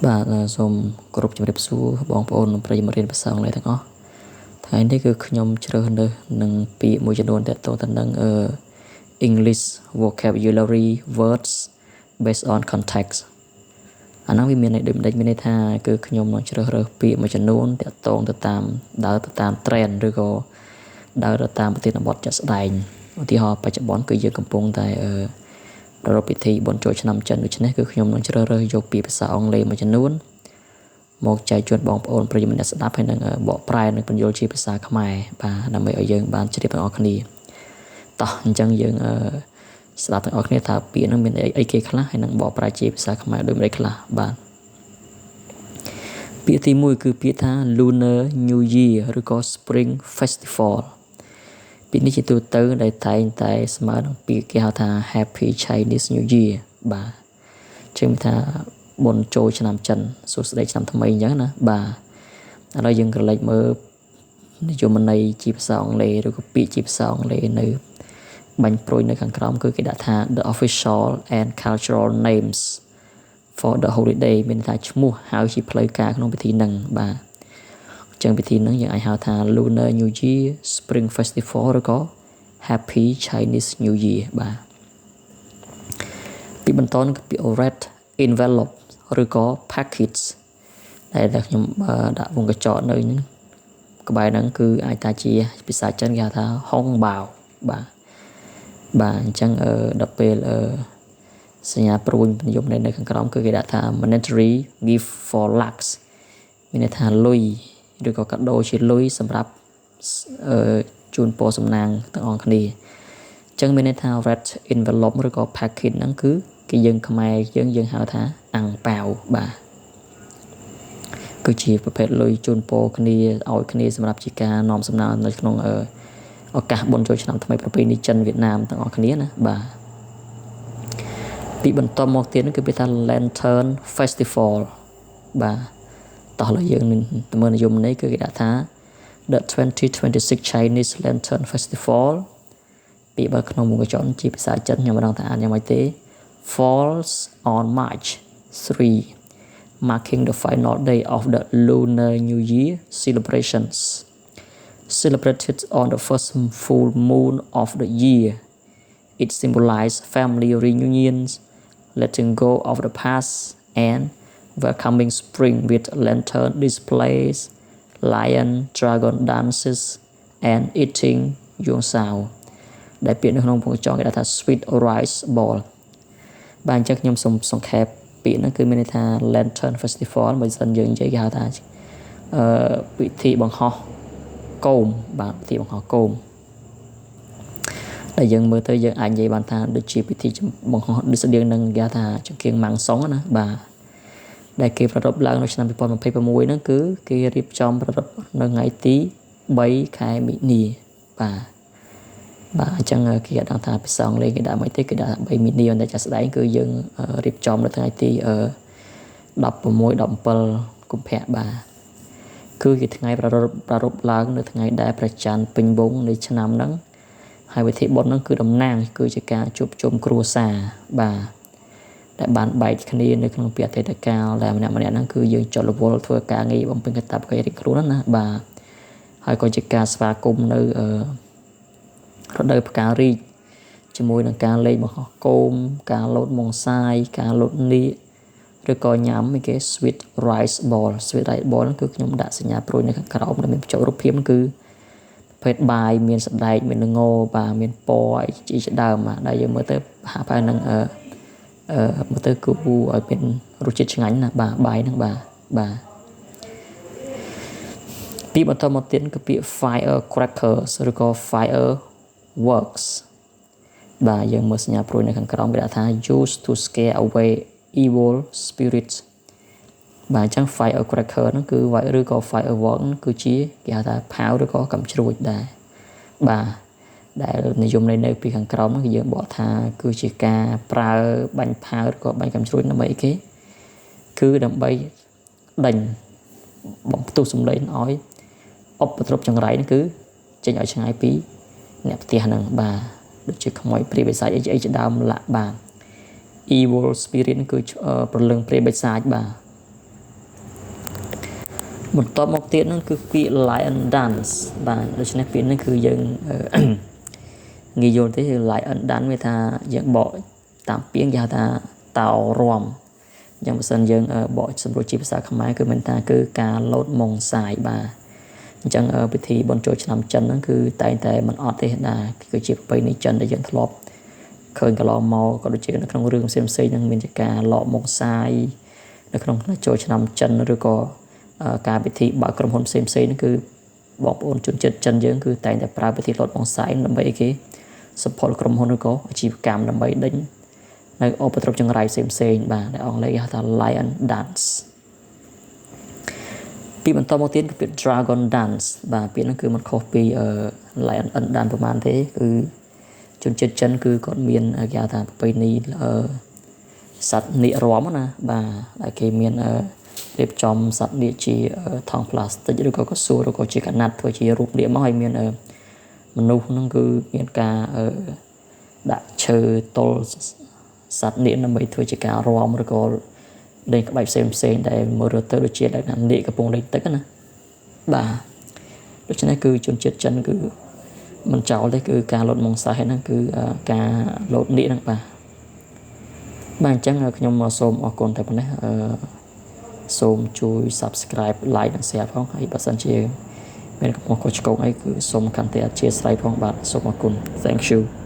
បាទសូមគោរពជំរាបសួរបងប្អូនប្រិយមិត្តរៀនភាសាអង់គ្លេសទាំងអស់ថ្ងៃនេះគឺខ្ញុំជ្រើសរើសនឹងពាក្យមួយចំនួនទាក់ទងទៅនឹងEnglish vocabulary words based on context អាហ្នឹងវាមានន័យដូចមិនដេចមានន័យថាគឺខ្ញុំនឹងជ្រើសរើសពាក្យមួយចំនួនទាក់ទងទៅតាមដើរទៅតាម trend ឬក៏ដើរទៅតាមប្រធានបទជាក់ស្ដែងឧទាហរណ៍បច្ចុប្បន្នគឺយើងកំពុងតែប្រារព្ធពិធីបុណ្យចូលឆ្នាំចិនដូច្នេះគឺខ្ញុំនឹងជ្រើសរើសយកពាក្យភាសាអង់គ្លេសមួយចំនួនមកចែកជូនបងប្អូនប្រិយមិត្តអ្នកស្ដាប់ហើយនឹងបកប្រែនិងបញ្យល់ជាភាសាខ្មែរបាទដើម្បីឲ្យយើងបានជ្រាបទាំងអស់គ្នាតោះអញ្ចឹងយើងស្ដាប់ទាំងអស់គ្នាថាពាក្យហ្នឹងមានអីគេខ្លះហើយនឹងបកប្រែជាភាសាខ្មែរដូចម្តេចខ្លះបាទពាក្យទី1គឺពាក្យថា Lunar New Year ឬក៏ Spring Festival ពាក្យនេះជាទូទៅដែលតែងតែស្មើនឹងពាក្យគេហៅថា Happy Chinese New Year បាទជឿថាបុណ្យចូលឆ្នាំចិនសួស្តីឆ្នាំថ្មីអញ្ចឹងណាបាទឥឡូវយើងក្រឡេកមើលនិយមន័យជាភាសាអង់គ្លេសឬក៏ពាក្យជាភាសាអង់គ្លេសនៅបាញ់ព្រួយនៅខាងក្រោមគឺគេដាក់ថា the official and cultural names for the holiday មានថាឈ្មោះហៅជាផ្លូវការក្នុងពិធីហ្នឹងបាទអញ្ចឹងពិធីហ្នឹងយើងអាចហៅថា Lunar New Year Spring Festival ឬក៏ Happy Chinese New Year បាទពីបន្តគឺពាក្យ red envelope ឬក៏ package ដែលខ្ញុំដាក់វងកញ្ចក់នៅហ្នឹងក្បែរហ្នឹងគឺអាចថាជាភាសាចិនគេហៅថាហុងបាវបាទអញ្ចឹងដល់ពេលសញ្ញាព្រួញនិយមនៅខាងក្រោមគឺគេដាក់ថា monetary gift for luck មានន័យថាលុយឬក៏កាដូជាលុយសម្រាប់ជូនពរសំណាងទាំងអស់គ្នាអញ្ចឹងមានន័យថា red envelope ឬក៏ package ហ្នឹងគឺគេយើងខ្មែរយើងហៅថាអាំងប៉ាវបាទគឺជាប្រភេទលុយជូនពរគ្នាឲ្យគ្នាសម្រាប់ជាការនាំសំណើនៅក្នុងឱកាសបុណ្យចូលឆ្នាំថ្មីប្រពៃណីចិនវៀតណាមទាំងអស់គ្នាណាបាទពីបន្តមកទៀតគឺពាក្យថា Lantern Festival បាទតោះលើយើងទៅមើលនិយមន័យគឺគេដាក់ថា The 2026 Chinese Lantern Festival ពាក្យបើក្នុងមុខកញ្ចក់ជាភាសាចិនខ្ញុំមិនដឹងថាអានយ៉ាងម៉េចទេfalls on March 3, marking the final day of the Lunar New Year celebrations. Celebrated on the first full moon of the year, it symbolizes family reunions, letting go of the past, and welcoming spring with lantern displays, lion dragon dances, and eating yuan-sao. ដែលពាក្យនៅក្នុងពងចង់គេថា sweet rice ball បាទអញ្ចឹងខ្ញុំសូមសង្ខេបពាក្យហ្នឹងគឺមានន័យថា Lantern Festival បើសិនយើងនិយាយគេហៅថាពិធីបង្ហោះគោមបាទពិធីបង្ហោះគោមដែលយើងមើលទៅយើងអាចនិយាយបានថាដូចជាពិធីបង្ហោះដូចស្តៀងនឹងគេហៅថាចង្គៀងម៉ាំងសុងណាបាទដែលគេប្រារព្ធឡើងនៅឆ្នាំ2026ហ្នឹងគឺគេរៀបចំប្រារព្ធនៅថ្ងៃទី3ខែមិនិនាបាទអញ្ចឹងគេដាក់ថាភាសាអង់គ្លេសគេដាក់មិនទេគេដាក់3មីនាតែចាស់ស្ដែងគឺយើងរៀបចំនៅថ្ងៃទី16 17កុម្ភៈបាទគឺជាថ្ងៃប្រារព្ធឡើងនៅថ្ងៃដែលព្រះច័ន្ទពេញវង្សនៃឆ្នាំហ្នឹងហើយពិធីបុណ្យហ្នឹងគឺតំណាងគឺជាការជួបជុំគ្រួសារបាទដែលបានបែកគ្នានៅក្នុងពីអតីតកាលដែលម្នាក់ហ្នឹងគឺយើងចុះរវល់ធ្វើការងារបំពេញកាតព្វកិច្ចរៀងខ្លួនណាបាទហើយក៏ជាការស្វាគមន៍នៅរដូវផ្ការីកជាមួយនឹងការលេងបង្ហោះគោមការលោតមងសាយការលោតនីឬក៏ញ៉ាំគេ sweet rice ball ហ្នឹងគឺខ្ញុំដាក់សញ្ញាព្រួយនៅខាងក្រោមដែលមានបញ្ចូលរូបភាពគឺប្រភេទបាយមានសណ្ដែកមានល្ងបាទមានពណ៌អីជាដើមដែលយើងមើលទៅហាក់ប្រហែលនឹងមើលទៅគួរឲ្យមានរសជាតិឆ្ងាញ់ណាបាទបាយហ្នឹងបាទពីបន្តមកទៀតគឺពាក្យ firecrackers ឬក៏ fireworks បាទយើងមើលសញ្ញាព្រួយនៅខាងក្រោមគេដាក់ថា used to scare away evil spirits បាទអញ្ចឹង firecracker ហ្នឹងគឺឬក៏ firework គឺជាគេហៅថាផាវឬក៏កាំជ្រួចដែរបាទដែលនិយមនៅពីខាងក្រោមហ្នឹងគឺយើងបកថាគឺជាការប្រើបាញ់ផាវឬក៏បាញ់កាំជ្រួចដើម្បីអីគេគឺដើម្បីដេញបំផ្ទុះសំឡេងឲ្យឧបទ្រពចង្រៃហ្នឹងគឺចេញឲ្យឆ្ងាយពីអ្នកផ្ទះហ្នឹងបាទដូចជាខ្មោចព្រាយបិសាចអីជាដើមឡាក់បាទ evil spirit គឺប្រលឹងព្រាយបិសាចបាទ បន្ទាប់មកទៀតហ្នឹងគឺពាក្យ lion dance បាទដូច្នេះពាក្យនេះគឺយើងងាយយល់ទេគឺ lion dance វាថាយើងបកតាមពាក្យគេហៅថាតោរាំអញ្ចឹងបើសិនយើងបកសម្រួលជាភាសាខ្មែរគឺមានថាគឺការលោតម៉ុងសាយបាទអញ្ចឹងពិធីបុណ្យចូលឆ្នាំចិនហ្នឹងគឺតែងតែមិនអត់ទេដែរគឺជាប្រពៃណីចិនដែលយើងធ្លាប់ឃើញកន្លងមកក៏ដូចជានៅក្នុងរឿងផ្សេងៗហ្នឹងមានជាការលកម៉ុងសាយនៅក្នុងចូលឆ្នាំចិនឬក៏ការពិធីបើកក្រុមហ៊ុនផ្សេងៗហ្នឹងគឺបងប្អូនជនជាតិចិនយើងគឺតែងតែប្រើពិធីលត់ម៉ុងសាយដើម្បីអីគេសុផលក្រុមហ៊ុនឬក៏អាជីវកម្មដើម្បីដេញនៅឧបទ្រពចង្រៃផ្សេងៗបាទដែលអង់គ្លេសគេហៅថា lion dance ពីបន្តមកទៀតគឺពាក្យ dragon dance បាទពាក្យហ្នឹងគឺមិនខុសពីlion dance ប្រហែលទេគឺជនជាតិចិនគឺគាត់មានគេហៅថាប្រពៃណីសត្វនាគរាំណាបាទដែលគេមានរៀបចំសត្វនាគជាថង់ប្លាស្ទិកឬក៏កស៊ូឬក៏ជាកណាត់ធ្វើជារូបនាគមកហើយមានមនុស្សហ្នឹងគឺមានការដាក់ឈើទល់សត្វនាគដើម្បីធ្វើជាការរាំឬក៏លេងក្បាច់ផ្សេងដែលមើលទៅដូចជាលក្ខណៈនាគកំពុងលេងទឹកណាបាទដូច្នេះគឺជនជាតិចិនគឺមិនចោលទេគឺការលោតម៉ុងសាយហ្នឹងគឺការលោតនាគហ្នឹងបាទអញ្ចឹងខ្ញុំសូមអរគុណតែប៉ុណ្ណេះសូមជួយ Subscribe Like និង Share ផងហើយបើសិនជាមានកំហុសខុសឆ្គងអីគឺសូមកាន់តែអធិស្ឋានផងបាទសូមអរគុណ Thank you